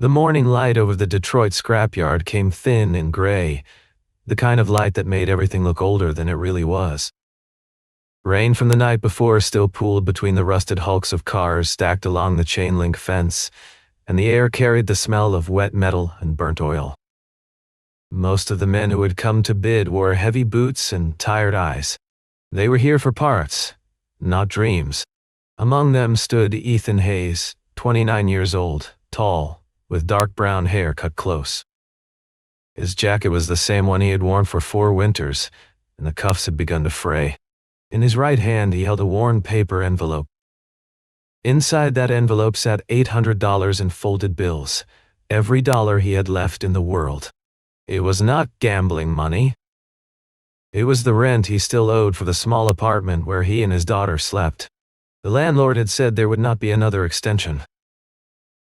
The morning light over the Detroit scrapyard came thin and gray, the kind of light that made everything look older than it really was. Rain from the night before still pooled between the rusted hulks of cars stacked along the chain-link fence, and the air carried the smell of wet metal and burnt oil. Most of the men who had come to bid wore heavy boots and tired eyes. They were here for parts, not dreams. Among them stood Ethan Hayes, 29 years old, tall, with dark brown hair cut close. His jacket was the same one he had worn for 4 winters, and the cuffs had begun to fray. In his right hand he held a worn paper envelope. Inside that envelope sat $800 in folded bills, every dollar he had left in the world. It was not gambling money. It was the rent he still owed for the small apartment where he and his daughter slept. The landlord had said there would not be another extension.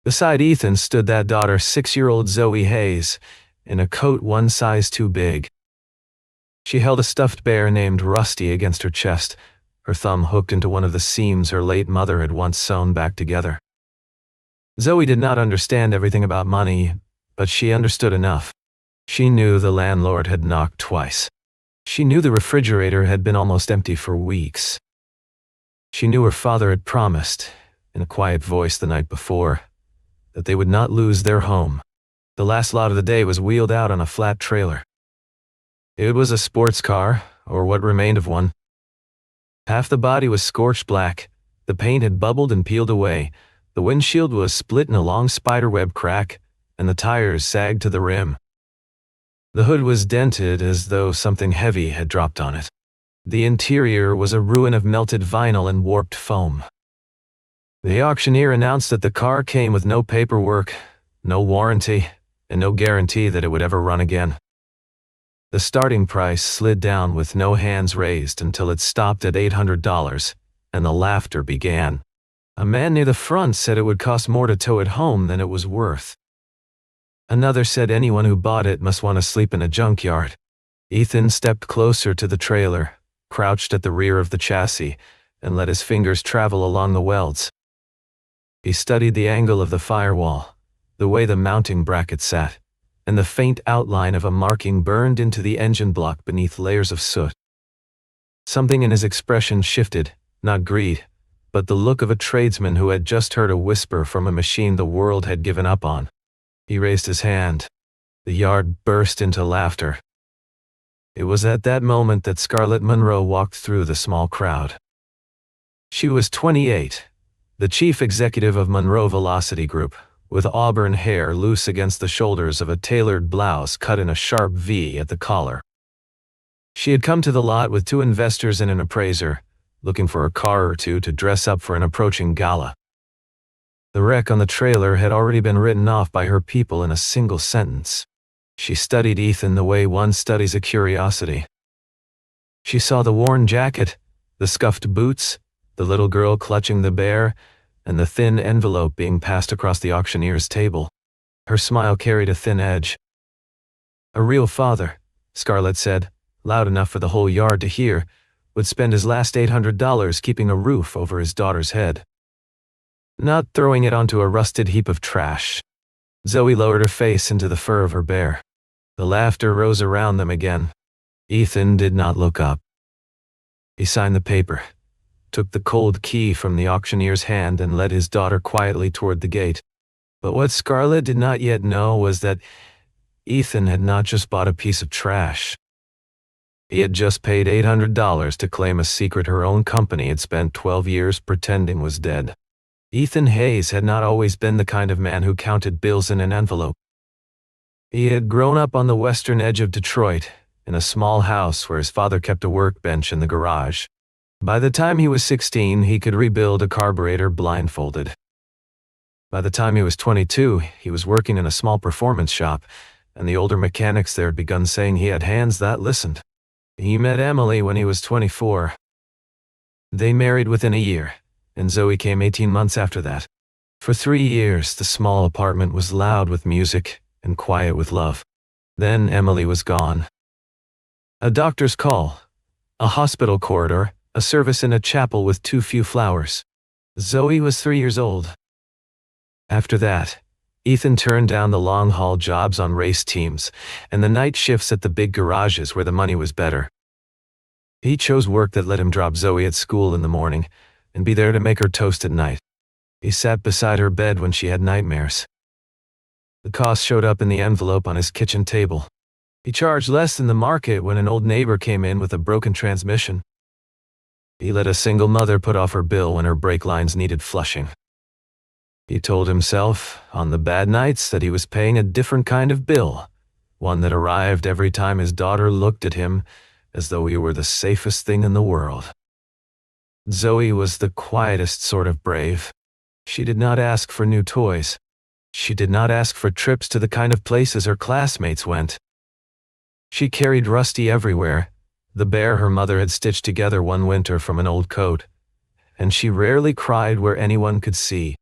Beside Ethan stood that daughter, 6-year-old Zoe Hayes, in a coat 1 size too big. She held a stuffed bear named Rusty against her chest, her thumb hooked into one of the seams her late mother had once sewn back together. Zoe did not understand everything about money, but she understood enough. She knew the landlord had knocked twice. She knew the refrigerator had been almost empty for weeks. She knew her father had promised, in a quiet voice the night before, that they would not lose their home. The last lot of the day was wheeled out on a flat trailer. It was a sports car, or what remained of one. Half the body was scorched black, the paint had bubbled and peeled away, the windshield was split in a long spiderweb crack, and the tires sagged to the rim. The hood was dented as though something heavy had dropped on it. The interior was a ruin of melted vinyl and warped foam. The auctioneer announced that the car came with no paperwork, no warranty, and no guarantee that it would ever run again. The starting price slid down with no hands raised until it stopped at $800, and the laughter began. A man near the front said it would cost more to tow it home than it was worth. Another said anyone who bought it must want to sleep in a junkyard. Ethan stepped closer to the trailer, crouched at the rear of the chassis, and let his fingers travel along the welds. He studied the angle of the firewall, the way the mounting bracket sat, and the faint outline of a marking burned into the engine block beneath layers of soot. Something in his expression shifted, not greed, but the look of a tradesman who had just heard a whisper from a machine the world had given up on. He raised his hand. The yard burst into laughter. It was at that moment that Scarlett Monroe walked through the small crowd. She was 28, the chief executive of Monroe Velocity Group, with auburn hair loose against the shoulders of a tailored blouse cut in a sharp V at the collar. She had come to the lot with 2 investors and an appraiser, looking for a car or 2 to dress up for an approaching gala. The wreck on the trailer had already been written off by her people in a single sentence. She studied Ethan the way one studies a curiosity. She saw the worn jacket, the scuffed boots, the little girl clutching the bear, and the thin envelope being passed across the auctioneer's table. Her smile carried a thin edge. A real father, Scarlett said, loud enough for the whole yard to hear, would spend his last $800 keeping a roof over his daughter's head, not throwing it onto a rusted heap of trash. Zoe lowered her face into the fur of her bear. The laughter rose around them again. Ethan did not look up. He signed the paper, took the cold key from the auctioneer's hand, and led his daughter quietly toward the gate. But what Scarlett did not yet know was that Ethan had not just bought a piece of trash. He had just paid $800 to claim a secret her own company had spent 12 years pretending was dead. Ethan Hayes had not always been the kind of man who counted bills in an envelope. He had grown up on the western edge of Detroit, in a small house where his father kept a workbench in the garage. By the time he was 16, he could rebuild a carburetor blindfolded. By the time he was 22, he was working in a small performance shop, and the older mechanics there had begun saying he had hands that listened. He met Emily when he was 24. They married within a year, and Zoe came 18 months after that. For 3 years, the small apartment was loud with music and quiet with love. Then Emily was gone. A doctor's call, a hospital corridor, a service in a chapel with too few flowers. Zoe was 3 years old. After that, Ethan turned down the long-haul jobs on race teams and the night shifts at the big garages where the money was better. He chose work that let him drop Zoe at school in the morning and be there to make her toast at night. He sat beside her bed when she had nightmares. The cost showed up in the envelope on his kitchen table. He charged less than the market when an old neighbor came in with a broken transmission. He let a single mother put off her bill when her brake lines needed flushing. He told himself, on the bad nights, that he was paying a different kind of bill, one that arrived every time his daughter looked at him as though he were the safest thing in the world. Zoe was the quietest sort of brave. She did not ask for new toys. She did not ask for trips to the kind of places her classmates went. She carried Rusty everywhere, the bear her mother had stitched together one winter from an old coat, and she rarely cried where anyone could see.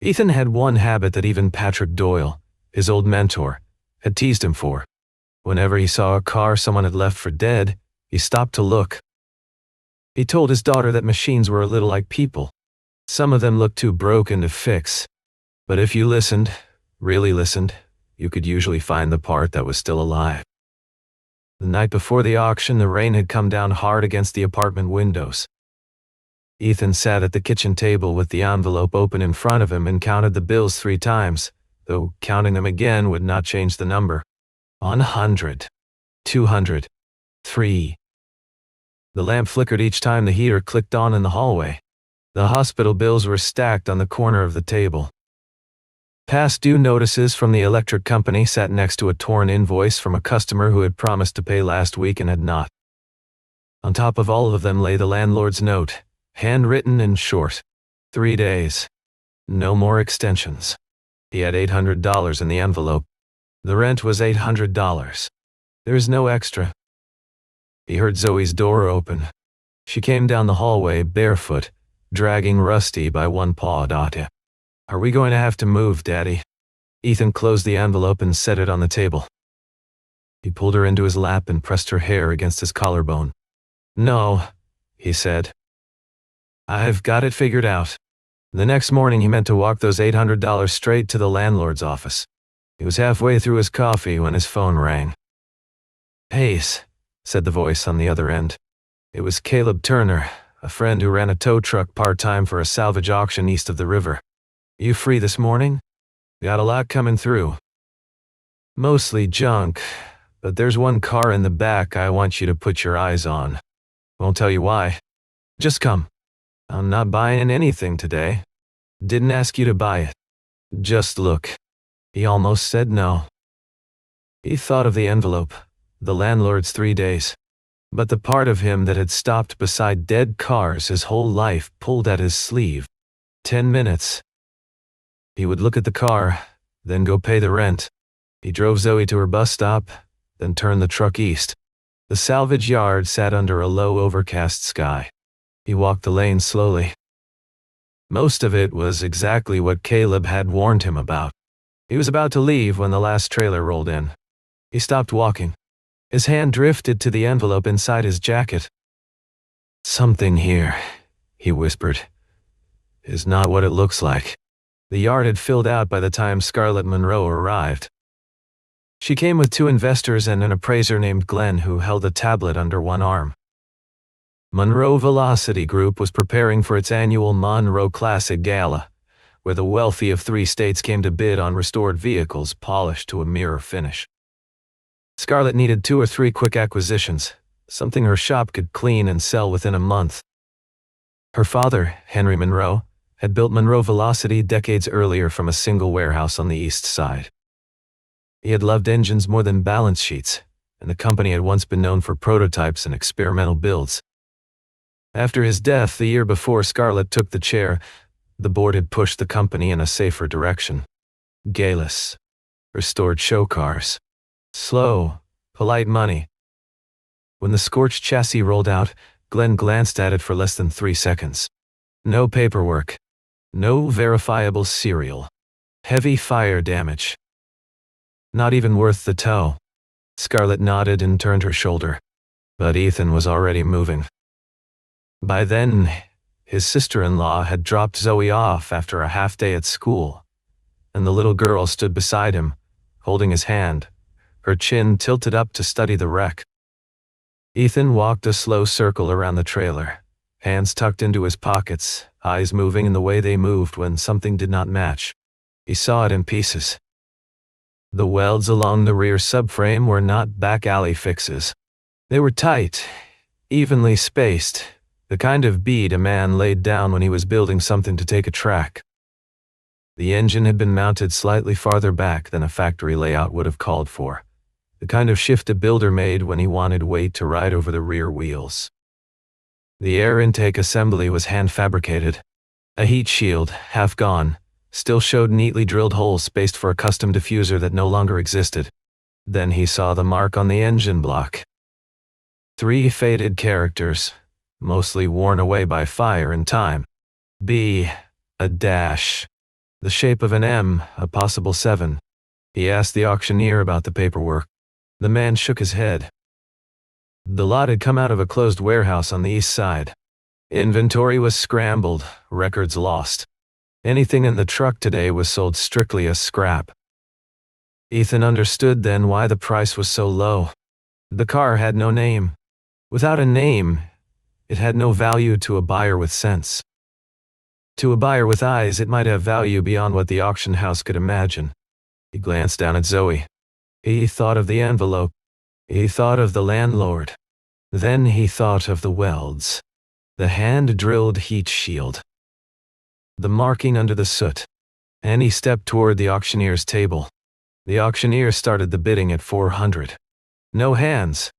Ethan had one habit that even Patrick Doyle, his old mentor, had teased him for. Whenever he saw a car someone had left for dead, he stopped to look. He told his daughter that machines were a little like people. Some of them looked too broken to fix, but if you listened, really listened, you could usually find the part that was still alive. The night before the auction, the rain had come down hard against the apartment windows. Ethan sat at the kitchen table with the envelope open in front of him and counted the bills 3 times, though counting them again would not change the number. 100, 200, 3. The lamp flickered each time the heater clicked on in the hallway. The hospital bills were stacked on the corner of the table. Past due notices from the electric company sat next to a torn invoice from a customer who had promised to pay last week and had not. On top of all of them lay the landlord's note, handwritten and short. 3 days. No more extensions. He had $800 in the envelope. The rent was $800. There was no extra. He heard Zoe's door open. She came down the hallway barefoot, dragging Rusty by one paw. Are we going to have to move, Daddy? Ethan closed the envelope and set it on the table. He pulled her into his lap and pressed her hair against his collarbone. No, he said. I've got it figured out. The next morning he meant to walk those $800 straight to the landlord's office. He was halfway through his coffee when his phone rang. Hayes, said the voice on the other end. It was Caleb Turner, a friend who ran a tow truck part-time for a salvage auction east of the river. You free this morning? Got a lot coming through. Mostly junk, but there's one car in the back I want you to put your eyes on. Won't tell you why. Just come. I'm not buying anything today. Didn't ask you to buy it. Just look. He almost said no. He thought of the envelope, the landlord's 3 days. But the part of him that had stopped beside dead cars his whole life pulled at his sleeve. 10 minutes. He would look at the car, then go pay the rent. He drove Zoe to her bus stop, then turned the truck east. The salvage yard sat under a low overcast sky. He walked the lane slowly. Most of it was exactly what Caleb had warned him about. He was about to leave when the last trailer rolled in. He stopped walking. His hand drifted to the envelope inside his jacket. Something here, he whispered, is not what it looks like. The yard had filled out by the time Scarlett Monroe arrived. She came with 2 investors and an appraiser named Glenn who held a tablet under one arm. Monroe Velocity Group was preparing for its annual Monroe Classic Gala, where the wealthy of 3 states came to bid on restored vehicles polished to a mirror finish. Scarlett needed 2 or 3 quick acquisitions, something her shop could clean and sell within a month. Her father, Henry Monroe, had built Monroe Velocity decades earlier from a single warehouse on the east side. He had loved engines more than balance sheets, and the company had once been known for prototypes and experimental builds. After his death the year before Scarlett took the chair, the board had pushed the company in a safer direction. Gayless, restored show cars, slow, polite money. When the scorched chassis rolled out, Glenn glanced at it for less than 3 seconds. No paperwork. No verifiable serial. Heavy fire damage. Not even worth the tow. Scarlett nodded and turned her shoulder, but Ethan was already moving. By then, his sister-in-law had dropped Zoe off after a half day at school. and the little girl stood beside him, holding his hand, her chin tilted up to study the wreck. Ethan walked a slow circle around the trailer, hands tucked into his pockets, eyes moving in the way they moved when something did not match. He saw it in pieces. The welds along the rear subframe were not back alley fixes. They were tight, evenly spaced, the kind of bead a man laid down when he was building something to take a track. The engine had been mounted slightly farther back than a factory layout would have called for, the kind of shift a builder made when he wanted weight to ride over the rear wheels. The air intake assembly was hand-fabricated. A heat shield, half gone, still showed neatly drilled holes spaced for a custom diffuser that no longer existed. Then he saw the mark on the engine block. 3 faded characters, mostly worn away by fire and time. B, a dash. The shape of an M, a possible 7. He asked the auctioneer about the paperwork. The man shook his head. The lot had come out of a closed warehouse on the east side. Inventory was scrambled, records lost. Anything in the truck today was sold strictly as scrap. Ethan understood then why the price was so low. The car had no name. Without a name, it had no value to a buyer with sense. To a buyer with eyes, it might have value beyond what the auction house could imagine. He glanced down at Zoe. He thought of the envelope. He thought of the landlord. Then he thought of the welds. The hand-drilled heat shield. The marking under the soot. And he stepped toward the auctioneer's table. The auctioneer started the bidding at 400. No hands.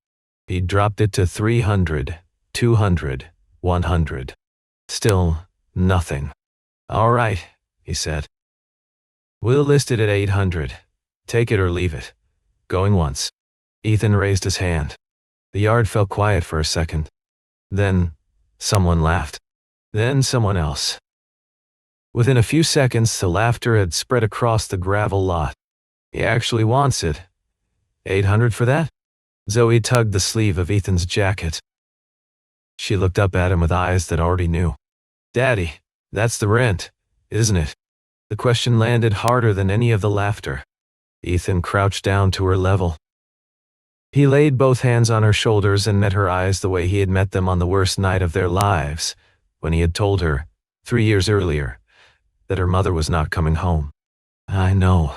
He dropped it to 300, 200, 100. Still nothing. All right, he said. We'll list it at 800. Take it or leave it. Going once. Ethan raised his hand. The yard fell quiet for a second. Then, someone laughed. Then someone else. Within a few seconds, the laughter had spread across the gravel lot. He actually wants it. 800 for that? Zoe tugged the sleeve of Ethan's jacket. She looked up at him with eyes that already knew. Daddy, that's the rent, isn't it? The question landed harder than any of the laughter. Ethan crouched down to her level. He laid both hands on her shoulders and met her eyes the way he had met them on the worst night of their lives, when he had told her, 3 years earlier, that her mother was not coming home. I know,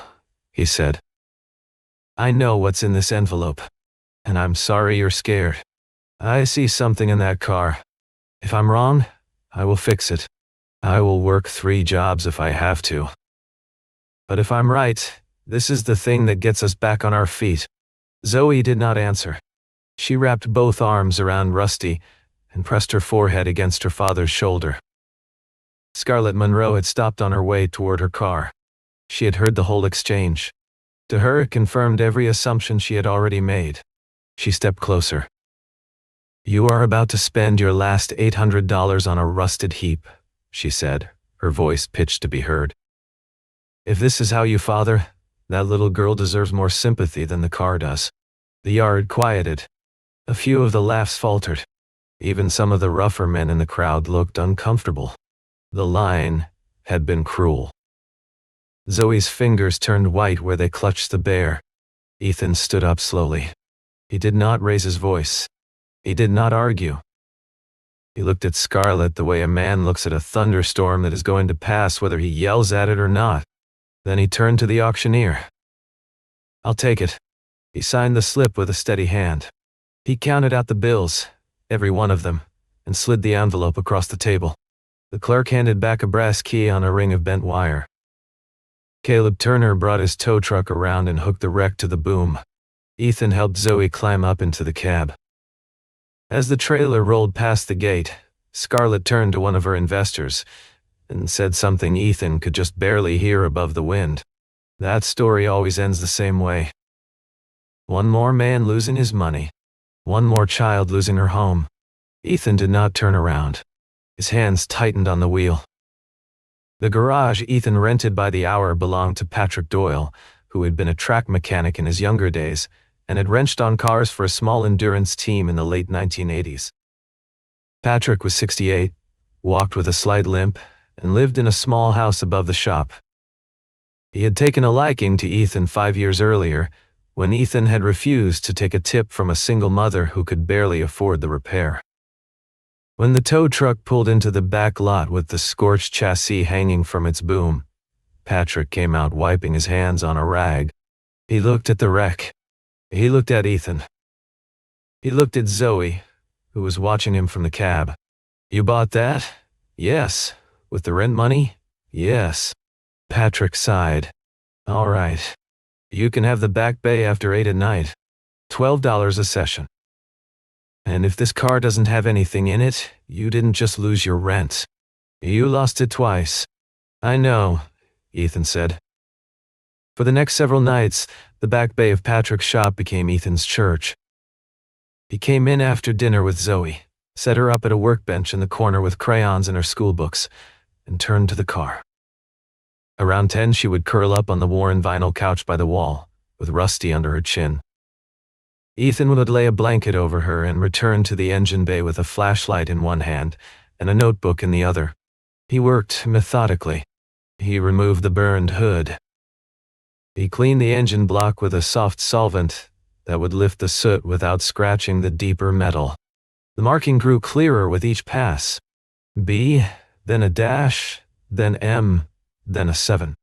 he said. I know what's in this envelope, and I'm sorry you're scared. I see something in that car. If I'm wrong, I will fix it. I will work 3 jobs if I have to. But if I'm right, this is the thing that gets us back on our feet. Zoe did not answer. She wrapped both arms around Rusty and pressed her forehead against her father's shoulder. Scarlett Monroe had stopped on her way toward her car. She had heard the whole exchange. To her, it confirmed every assumption she had already made. She stepped closer. You are about to spend your last $800 on a rusted heap, she said, her voice pitched to be heard. If this is how you father, that little girl deserves more sympathy than the car does. The yard quieted. A few of the laughs faltered. Even some of the rougher men in the crowd looked uncomfortable. The line had been cruel. Zoe's fingers turned white where they clutched the bear. Ethan stood up slowly. He did not raise his voice. He did not argue. He looked at Scarlett the way a man looks at a thunderstorm that is going to pass whether he yells at it or not. Then he turned to the auctioneer. I'll take it. He signed the slip with a steady hand. He counted out the bills, every one of them, and slid the envelope across the table. The clerk handed back a brass key on a ring of bent wire. Caleb Turner brought his tow truck around and hooked the wreck to the boom. Ethan helped Zoe climb up into the cab. As the trailer rolled past the gate, Scarlett turned to one of her investors and said something Ethan could just barely hear above the wind. That story always ends the same way. One more man losing his money. One more child losing her home. Ethan did not turn around. His hands tightened on the wheel. The garage Ethan rented by the hour belonged to Patrick Doyle, who had been a track mechanic in his younger days and had wrenched on cars for a small endurance team in the late 1980s. Patrick was 68, walked with a slight limp, and lived in a small house above the shop. He had taken a liking to Ethan 5 years earlier, when Ethan had refused to take a tip from a single mother who could barely afford the repair. When the tow truck pulled into the back lot with the scorched chassis hanging from its boom, Patrick came out wiping his hands on a rag. He looked at the wreck. He looked at Ethan. He looked at Zoe, who was watching him from the cab. "You bought that?" "Yes." "With the rent money?" "Yes." Patrick sighed. "All right. You can have the back bay after 8 at night. $12 a session. And if this car doesn't have anything in it, you didn't just lose your rent. You lost it twice." "I know," Ethan said. For the next several nights, the back bay of Patrick's shop became Ethan's church. He came in after dinner with Zoe, set her up at a workbench in the corner with crayons and her school books, and turned to the car. Around 10, she would curl up on the worn vinyl couch by the wall, with Rusty under her chin. Ethan would lay a blanket over her and return to the engine bay with a flashlight in one hand and a notebook in the other. He worked methodically. He removed the burned hood. He cleaned the engine block with a soft solvent that would lift the soot without scratching the deeper metal. The marking grew clearer with each pass. B, then a dash, then M, then a 7.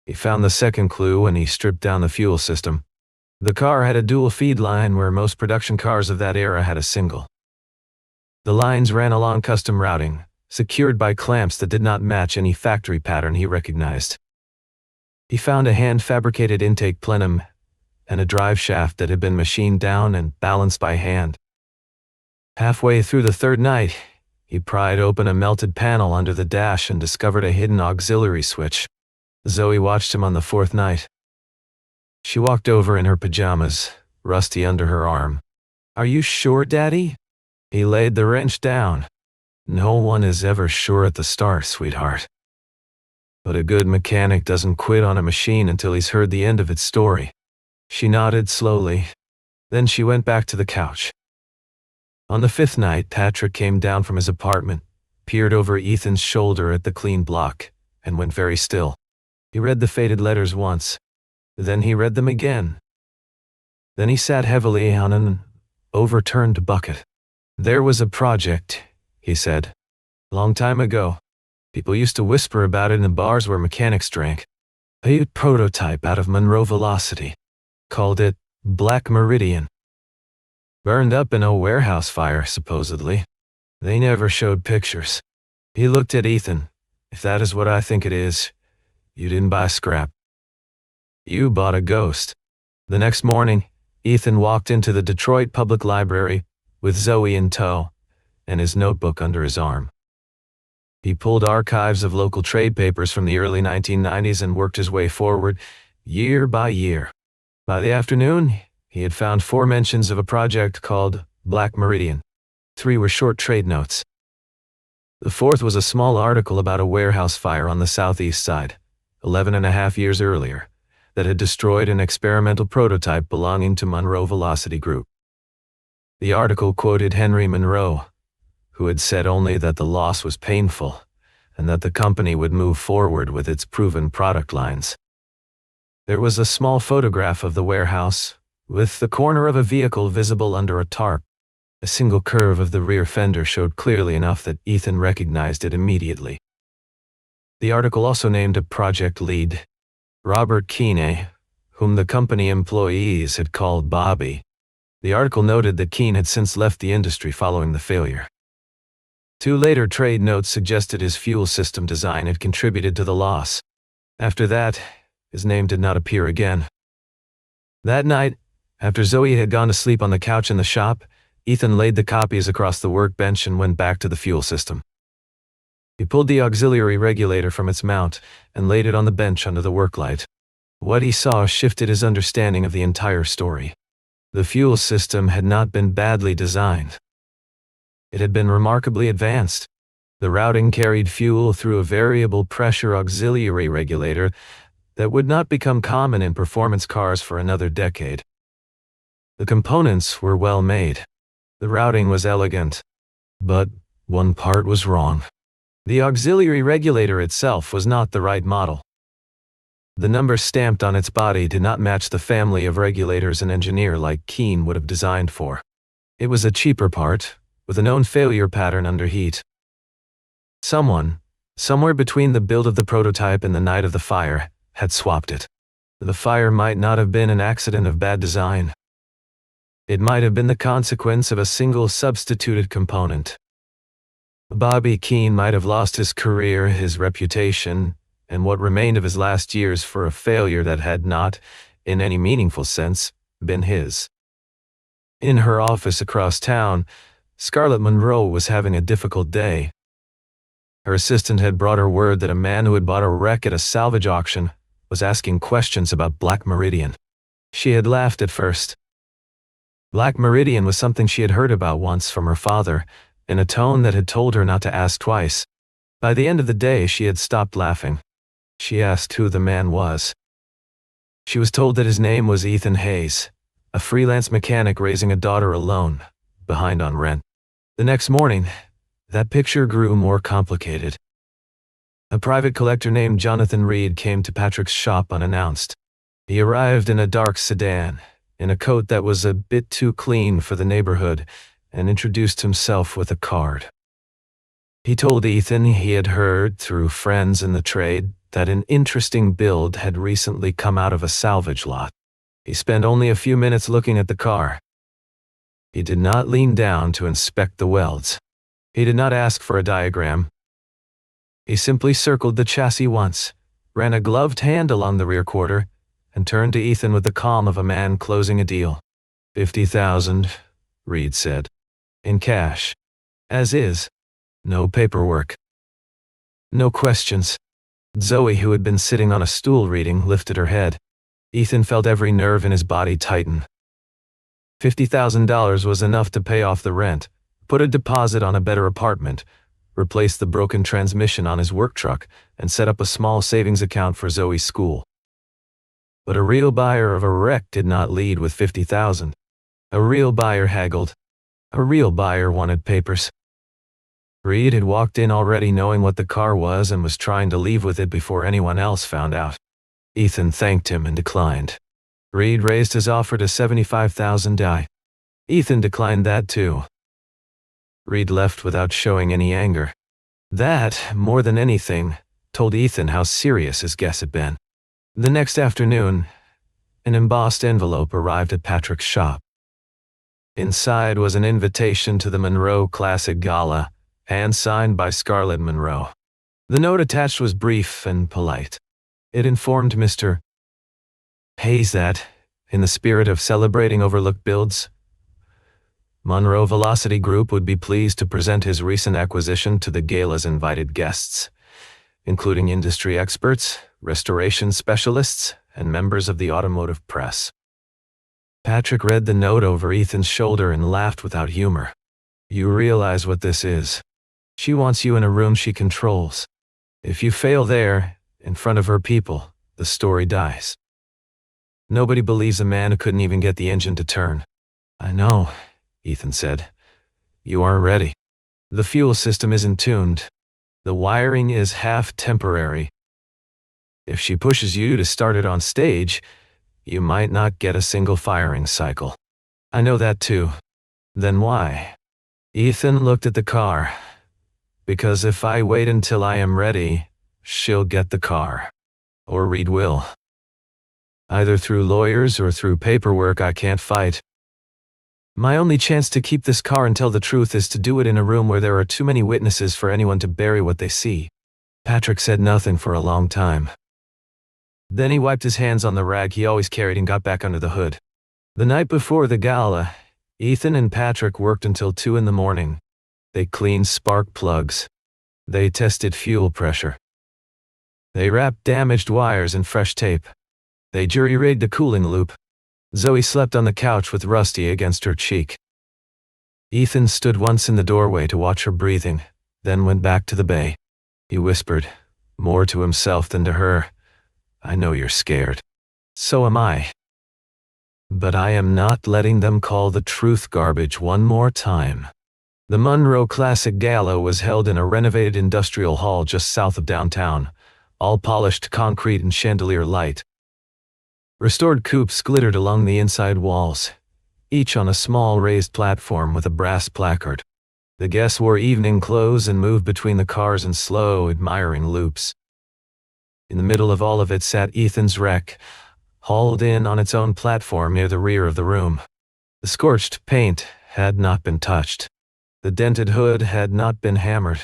He found the second clue when he stripped down the fuel system. The car had a dual feed line where most production cars of that era had a single. The lines ran along custom routing, secured by clamps that did not match any factory pattern he recognized. He found a hand-fabricated intake plenum and a drive shaft that had been machined down and balanced by hand. Halfway through the third night, he pried open a melted panel under the dash and discovered a hidden auxiliary switch. Zoe watched him on the fourth night. She walked over in her pajamas, Rusty under her arm. "Are you sure, Daddy?" He laid the wrench down. "No one is ever sure at the start, sweetheart. But a good mechanic doesn't quit on a machine until he's heard the end of its story." She nodded slowly. Then she went back to the couch. On the fifth night, Patrick came down from his apartment, peered over Ethan's shoulder at the clean block, and went very still. He read the faded letters once. Then he read them again. Then he sat heavily on an overturned bucket. "There was a project," he said. "Long time ago. People used to whisper about it in the bars where mechanics drank. A prototype out of Monroe Velocity. Called it Black Meridian. Burned up in a warehouse fire, supposedly. They never showed pictures." He looked at Ethan. "If that is what I think it is, you didn't buy scrap. You bought a ghost." The next morning, Ethan walked into the Detroit Public Library with Zoe in tow and his notebook under his arm. He pulled archives of local trade papers from the early 1990s and worked his way forward, year by year. By the afternoon, he had found 4 mentions of a project called Black Meridian. 3 were short trade notes. The 4th was a small article about a warehouse fire on the southeast side, 11.5 years earlier, that had destroyed an experimental prototype belonging to Monroe Velocity Group. The article quoted Henry Monroe, who had said only that the loss was painful and that the company would move forward with its proven product lines. There was a small photograph of the warehouse, with the corner of a vehicle visible under a tarp. A single curve of the rear fender showed clearly enough that Ethan recognized it immediately. The article also named a project lead, Robert Keene, whom the company employees had called Bobby. The article noted that Keene had since left the industry following the failure. 2 later trade notes suggested his fuel system design had contributed to the loss. After that, his name did not appear again. That night, after Zoe had gone to sleep on the couch in the shop, Ethan laid the copies across the workbench and went back to the fuel system. He pulled the auxiliary regulator from its mount and laid it on the bench under the work light. What he saw shifted his understanding of the entire story. The fuel system had not been badly designed. It had been remarkably advanced. The routing carried fuel through a variable pressure auxiliary regulator that would not become common in performance cars for another decade. The components were well made. The routing was elegant. But one part was wrong. The auxiliary regulator itself was not the right model. The number stamped on its body did not match the family of regulators an engineer like Keene would have designed for. It was a cheaper part, with a known failure pattern under heat. Someone, somewhere between the build of the prototype and the night of the fire, had swapped it. The fire might not have been an accident of bad design. It might have been the consequence of a single substituted component. Bobby Keene might have lost his career, his reputation, and what remained of his last years for a failure that had not, in any meaningful sense, been his. In her office across town, Scarlett Monroe was having a difficult day. Her assistant had brought her word that a man who had bought a wreck at a salvage auction was asking questions about Black Meridian. She had laughed at first. Black Meridian was something she had heard about once from her father, in a tone that had told her not to ask twice. By the end of the day, she had stopped laughing. She asked who the man was. She was told that his name was Ethan Hayes, a freelance mechanic raising a daughter alone, behind on rent. The next morning, that picture grew more complicated. A private collector named Jonathan Reed came to Patrick's shop unannounced. He arrived in a dark sedan, in a coat that was a bit too clean for the neighborhood, and introduced himself with a card. He told Ethan he had heard, through friends in the trade, that an interesting build had recently come out of a salvage lot. He spent only a few minutes looking at the car. He did not lean down to inspect the welds. He did not ask for a diagram. He simply circled the chassis once, ran a gloved hand along the rear quarter, and turned to Ethan with the calm of a man closing a deal. $50,000, Reed said. In cash. As is. No paperwork. No questions. Zoe, who had been sitting on a stool reading, lifted her head. Ethan felt every nerve in his body tighten. $50,000 was enough to pay off the rent, put a deposit on a better apartment, replace the broken transmission on his work truck, and set up a small savings account for Zoe's school. But a real buyer of a wreck did not lead with $50,000. A real buyer haggled. A real buyer wanted papers. Reed had walked in already knowing what the car was and was trying to leave with it before anyone else found out. Ethan thanked him and declined. Reed raised his offer to $75,000. Ethan declined that too. Reed left without showing any anger. That, more than anything, told Ethan how serious his guess had been. The next afternoon, an embossed envelope arrived at Patrick's shop. Inside was an invitation to the Monroe Classic Gala, hand-signed by Scarlett Monroe. The note attached was brief and polite. It informed Mr. Hayes that, in the spirit of celebrating overlooked builds, Monroe Velocity Group would be pleased to present his recent acquisition to the gala's invited guests, including industry experts, restoration specialists, and members of the automotive press. Patrick read the note over Ethan's shoulder and laughed without humor. You realize what this is. She wants you in a room she controls. If you fail there, in front of her people, the story dies. Nobody believes a man who couldn't even get the engine to turn. I know, Ethan said. You aren't ready. The fuel system isn't tuned. The wiring is half temporary. If she pushes you to start it on stage, you might not get a single firing cycle. I know that too. Then why? Ethan looked at the car. Because if I wait until I am ready, she'll get the car. Or Reed will. Either through lawyers or through paperwork I can't fight. My only chance to keep this car and tell the truth is to do it in a room where there are too many witnesses for anyone to bury what they see. Patrick said nothing for a long time. Then he wiped his hands on the rag he always carried and got back under the hood. The night before the gala, Ethan and Patrick worked until 2 in the morning. They cleaned spark plugs. They tested fuel pressure. They wrapped damaged wires in fresh tape. They jury-rigged a cooling loop. Zoe slept on the couch with Rusty against her cheek. Ethan stood once in the doorway to watch her breathing, then went back to the bay. He whispered, more to himself than to her, I know you're scared. So am I. But I am not letting them call the truth garbage one more time. The Monroe Classic Gala was held in a renovated industrial hall just south of downtown, all polished concrete and chandelier light. Restored coupes glittered along the inside walls, each on a small raised platform with a brass placard. The guests wore evening clothes and moved between the cars in slow, admiring loops. In the middle of all of it sat Ethan's wreck, hauled in on its own platform near the rear of the room. The scorched paint had not been touched. The dented hood had not been hammered.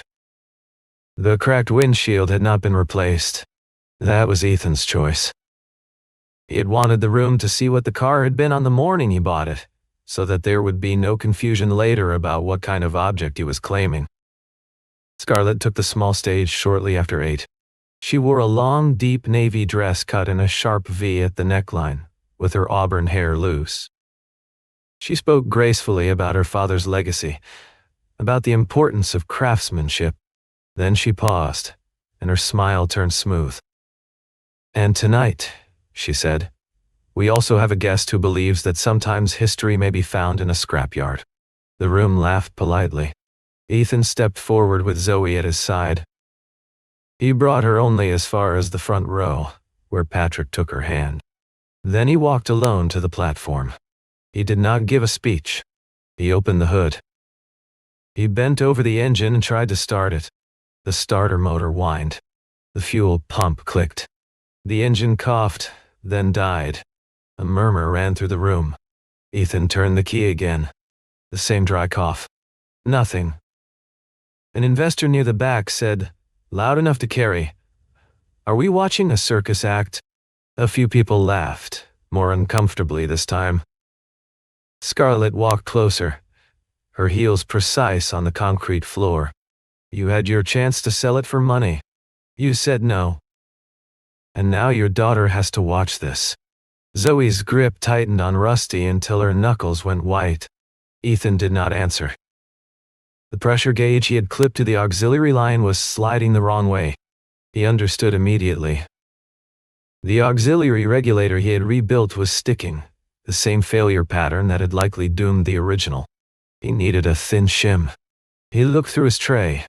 The cracked windshield had not been replaced. That was Ethan's choice. He had wanted the room to see what the car had been on the morning he bought it, so that there would be no confusion later about what kind of object he was claiming. Scarlett took the small stage shortly after 8. She wore a long, deep navy dress cut in a sharp V at the neckline, with her auburn hair loose. She spoke gracefully about her father's legacy, about the importance of craftsmanship. Then she paused, and her smile turned smooth. "And tonight," she said, "we also have a guest who believes that sometimes history may be found in a scrapyard." The room laughed politely. Ethan stepped forward with Zoe at his side. He brought her only as far as the front row, where Patrick took her hand. Then he walked alone to the platform. He did not give a speech. He opened the hood. He bent over the engine and tried to start it. The starter motor whined. The fuel pump clicked. The engine coughed, then died. A murmur ran through the room. Ethan turned the key again. The same dry cough. Nothing. An investor near the back said, loud enough to carry, "Are we watching a circus act?" A few people laughed, more uncomfortably this time. Scarlett walked closer, her heels precise on the concrete floor. "You had your chance to sell it for money. You said no. And now your daughter has to watch this." Zoe's grip tightened on Rusty until her knuckles went white. Ethan did not answer. The pressure gauge he had clipped to the auxiliary line was sliding the wrong way. He understood immediately. The auxiliary regulator he had rebuilt was sticking, the same failure pattern that had likely doomed the original. He needed a thin shim. He looked through his tray.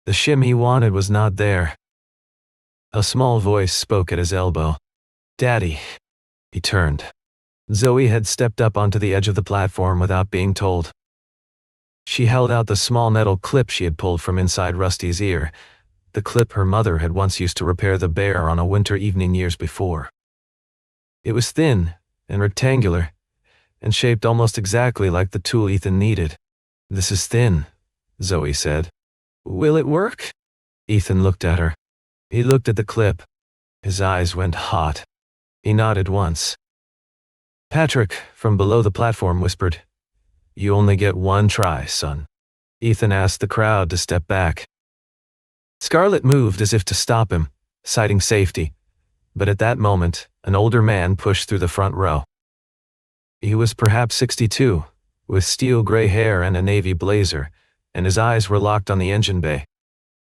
The shim he wanted was not there. A small voice spoke at his elbow. "Daddy." He turned. Zoe had stepped up onto the edge of the platform without being told. She held out the small metal clip she had pulled from inside Rusty's ear, the clip her mother had once used to repair the bear on a winter evening years before. It was thin and rectangular, and shaped almost exactly like the tool Ethan needed. "This is thin," Zoe said. "Will it work?" Ethan looked at her. He looked at the clip. His eyes went hot. He nodded once. Patrick, from below the platform, whispered, "You only get one try, son." Ethan asked the crowd to step back. Scarlett moved as if to stop him, citing safety, but at that moment, an older man pushed through the front row. He was perhaps 62, with steel gray hair and a navy blazer, and his eyes were locked on the engine bay.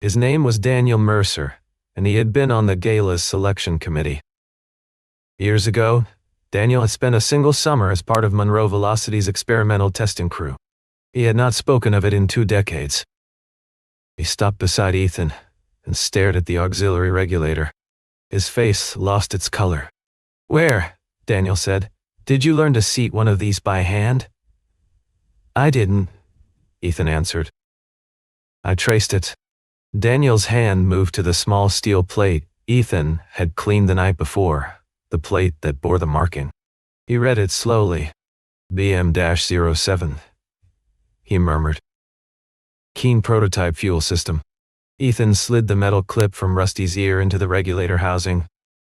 His name was Daniel Mercer, and he had been on the gala's selection committee. Years ago, Daniel had spent a single summer as part of Monroe Velocity's experimental testing crew. He had not spoken of it in 2 decades. He stopped beside Ethan and stared at the auxiliary regulator. His face lost its color. "Where," Daniel said, "did you learn to seat one of these by hand?" "I didn't," Ethan answered. "I traced it." Daniel's hand moved to the small steel plate Ethan had cleaned the night before, the plate that bore the marking. He read it slowly. BM-07, he murmured. "Keen prototype fuel system." Ethan slid the metal clip from Rusty's ear into the regulator housing.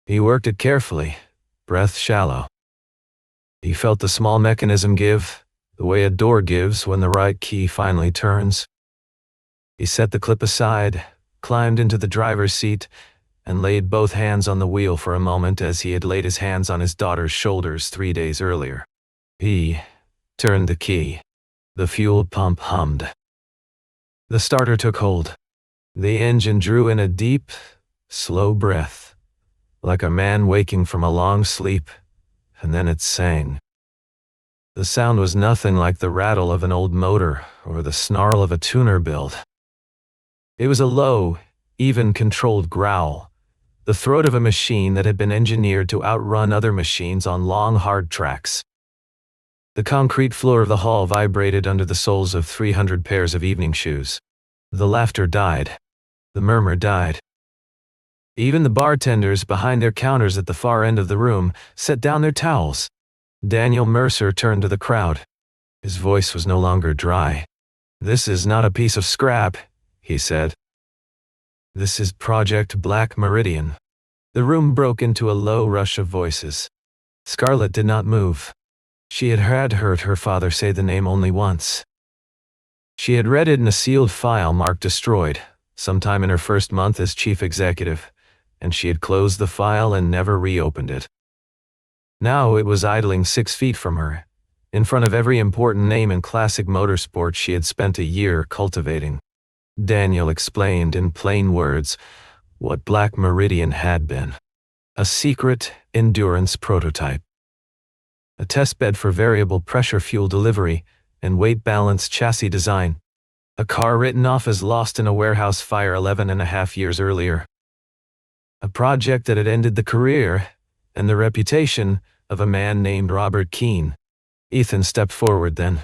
He worked it carefully, breath shallow. He felt the small mechanism give, the way a door gives when the right key finally turns. He set the clip aside, climbed into the driver's seat, and laid both hands on the wheel for a moment as he had laid his hands on his daughter's shoulders 3 days earlier. He turned the key. The fuel pump hummed. The starter took hold. The engine drew in a deep, slow breath, like a man waking from a long sleep, and then it sang. The sound was nothing like the rattle of an old motor or the snarl of a tuner build. It was a low, even controlled growl, the throat of a machine that had been engineered to outrun other machines on long, hard tracks. The concrete floor of the hall vibrated under the soles of 300 pairs of evening shoes. The laughter died. The murmur died. Even the bartenders behind their counters at the far end of the room set down their towels. Daniel Mercer turned to the crowd. His voice was no longer dry. "This is not a piece of scrap," he said. "This is Project Black Meridian." The room broke into a low rush of voices. Scarlett did not move. She had heard her father say the name only once. She had read it in a sealed file marked destroyed, sometime in her first month as chief executive, and she had closed the file and never reopened it. Now it was idling 6 feet from her, in front of every important name in classic motorsport she had spent a year cultivating. Daniel explained in plain words what Black Meridian had been: a secret endurance prototype, a testbed for variable pressure fuel delivery and weight-balanced chassis design, a car written off as lost in a warehouse fire 11.5 years earlier, a project that had ended the career and the reputation of a man named Robert Keane. Ethan stepped forward then.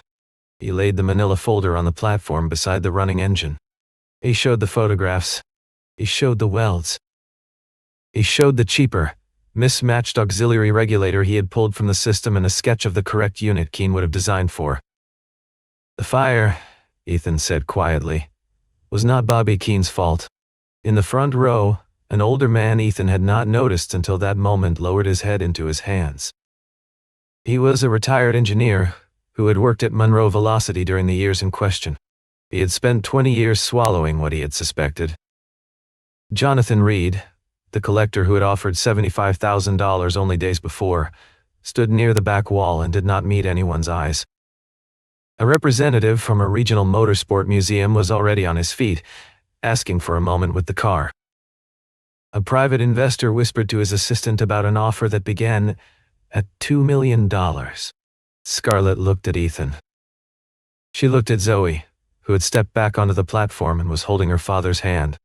He laid the manila folder on the platform beside the running engine. He showed the photographs. He showed the welds. He showed the cheaper, mismatched auxiliary regulator he had pulled from the system and a sketch of the correct unit Keane would have designed for. "The fire," Ethan said quietly, "was not Bobby Keane's fault." In the front row, an older man Ethan had not noticed until that moment lowered his head into his hands. He was a retired engineer who had worked at Monroe Velocity during the years in question. He had spent 20 years swallowing what he had suspected. Jonathan Reed, the collector who had offered $75,000 only days before, stood near the back wall and did not meet anyone's eyes. A representative from a regional motorsport museum was already on his feet, asking for a moment with the car. A private investor whispered to his assistant about an offer that began at $2 million. Scarlett looked at Ethan. She looked at Zoe, who had stepped back onto the platform and was holding her father's hand.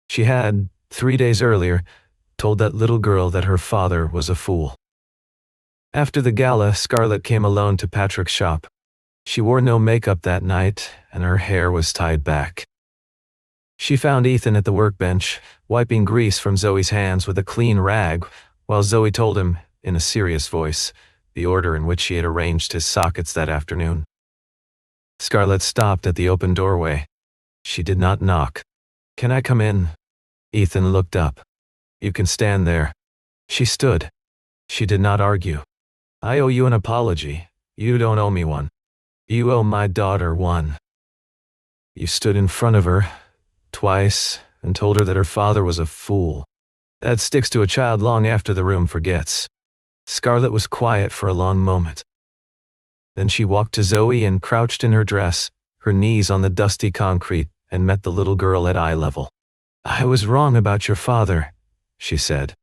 She had, 3 days earlier, told that little girl that her father was a fool. After the gala, Scarlett came alone to Patrick's shop. She wore no makeup that night, and her hair was tied back. She found Ethan at the workbench, wiping grease from Zoe's hands with a clean rag, while Zoe told him, in a serious voice, the order in which she had arranged his sockets that afternoon. Scarlett stopped at the open doorway. She did not knock. "Can I come in?" Ethan looked up. "You can stand there." She stood. She did not argue. "I owe you an apology. You don't owe me one. You owe my daughter one." You stood in front of her, twice, and told her that her father was a fool. That sticks to a child long after the room forgets. Scarlett was quiet for a long moment. Then she walked to Zoe and crouched in her dress, her knees on the dusty concrete, and met the little girl at eye level. "I was wrong about your father," she said.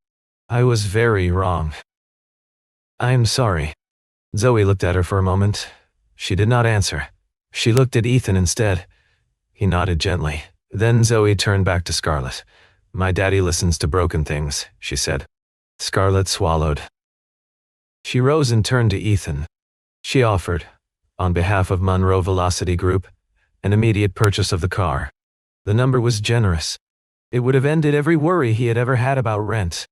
"I was very wrong. I'm sorry." Zoe looked at her for a moment. She did not answer. She looked at Ethan instead. He nodded gently. Then Zoe turned back to Scarlett. "My daddy listens to broken things," she said. Scarlett swallowed. She rose and turned to Ethan. She offered, on behalf of Monroe Velocity Group, an immediate purchase of the car. The number was generous. It would have ended every worry he had ever had about rent.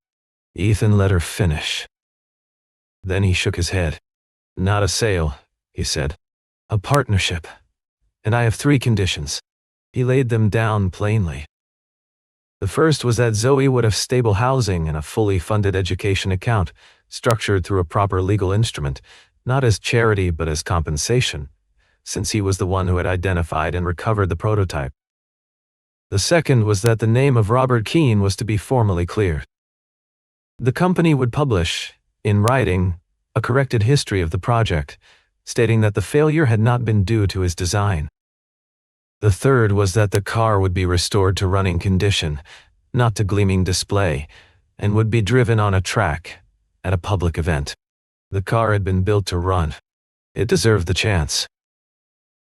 Ethan let her finish. Then he shook his head. "Not a sale," he said. "A partnership. And I have 3 conditions." He laid them down plainly. The first was that Zoe would have stable housing and a fully funded education account, structured through a proper legal instrument, not as charity but as compensation, since he was the one who had identified and recovered the prototype. The second was that the name of Robert Keane was to be formally cleared. The company would publish, in writing, a corrected history of the project, stating that the failure had not been due to his design. The third was that the car would be restored to running condition, not to gleaming display, and would be driven on a track, at a public event. The car had been built to run. It deserved the chance.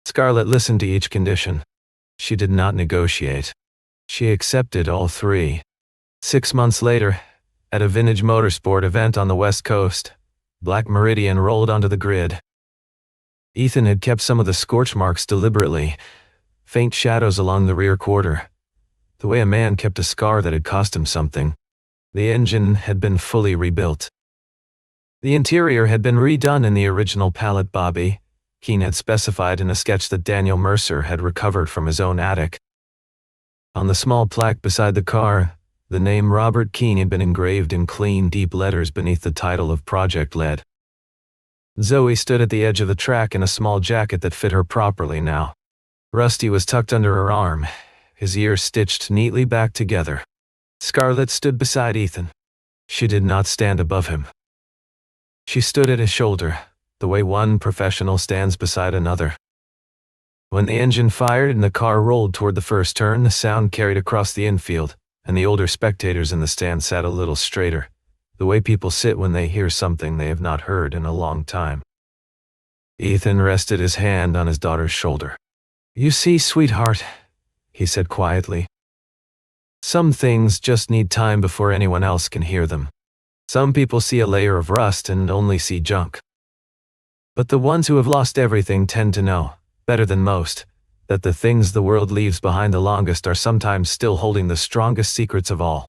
Scarlett listened to each condition. She did not negotiate. She accepted all 3. 6 months later, at a vintage motorsport event on the West Coast, Black Meridian rolled onto the grid. Ethan had kept some of the scorch marks deliberately, faint shadows along the rear quarter, the way a man kept a scar that had cost him something. The engine had been fully rebuilt. The interior had been redone in the original pallet bobby Keene had specified in a sketch that Daniel Mercer had recovered from his own attic. On the small plaque beside the car, the name Robert Keene had been engraved in clean, deep letters beneath the title of Project Lead. Zoe stood at the edge of the track in a small jacket that fit her properly now. Rusty was tucked under her arm, his ears stitched neatly back together. Scarlett stood beside Ethan. She did not stand above him. She stood at his shoulder, the way one professional stands beside another. When the engine fired and the car rolled toward the first turn, the sound carried across the infield, and the older spectators in the stand sat a little straighter, the way people sit when they hear something they have not heard in a long time. Ethan rested his hand on his daughter's shoulder. "You see, sweetheart," he said quietly, "some things just need time before anyone else can hear them. Some people see a layer of rust and only see junk. But the ones who have lost everything tend to know, better than most, that the things the world leaves behind the longest are sometimes still holding the strongest secrets of all."